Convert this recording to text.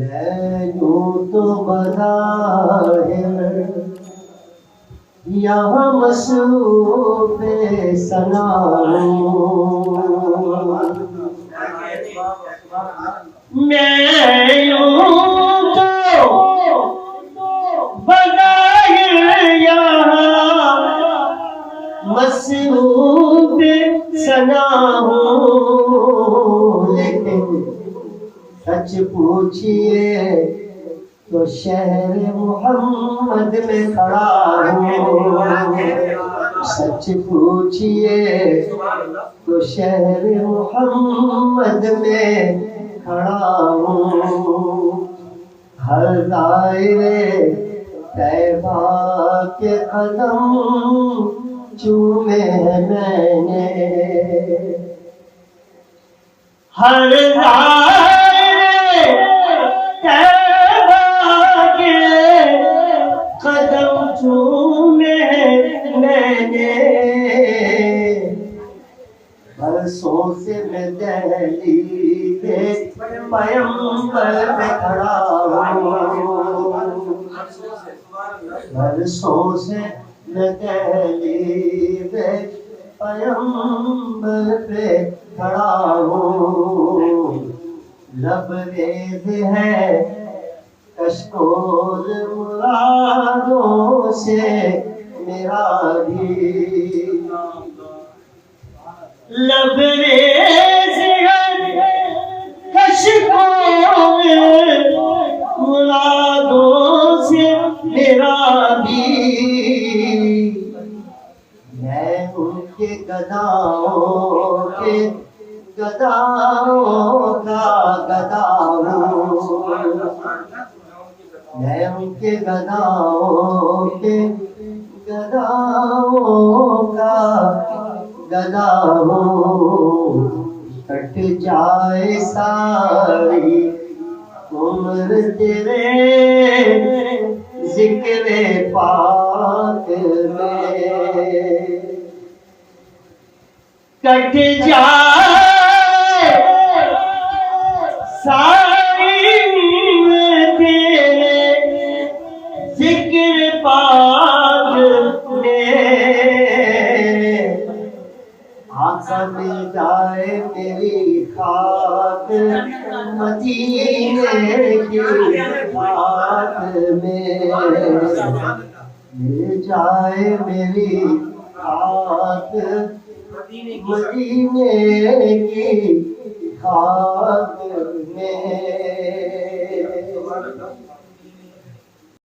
یوں تو بظاہر یہاں مصروف ثنا میں یوں تو بظاہر یہاں مصروف ثنا ہوں، لیکن سچ پوچھئے تو شہر محمد میں کھڑا ہوں، سچ پوچھئے تو شہر محمد میں کھڑا ہوں۔ ہر دائرے طیبہ کے قدم چومے ہیں میں نے، ہر دائرے طیبہ کے قدم چومے ہیں میں نے، برسوں سے میں دہلیز پیمبر میں کھڑا ہوں، برسوں سے میں دہلیز پیمبر پہ کھڑا ہوں، لبریز ہے کشکول مرادوں سے میرا بھی، لبریز ہے کشکول مرادوں سے میرا بھی، میں ان کے گداؤں کا گدا ہوں، میں ان کے گداؤں کا گدا ہوں، کٹ جائے ساری عمر تیرے ذکر پاک میں، کٹ جائے ساری عمر تیرے ذکر پاک میں، آقا مل جائے میری خاک مدینے کی خاک میں، مل جائے میری خاک مدینے کی خاک میں۔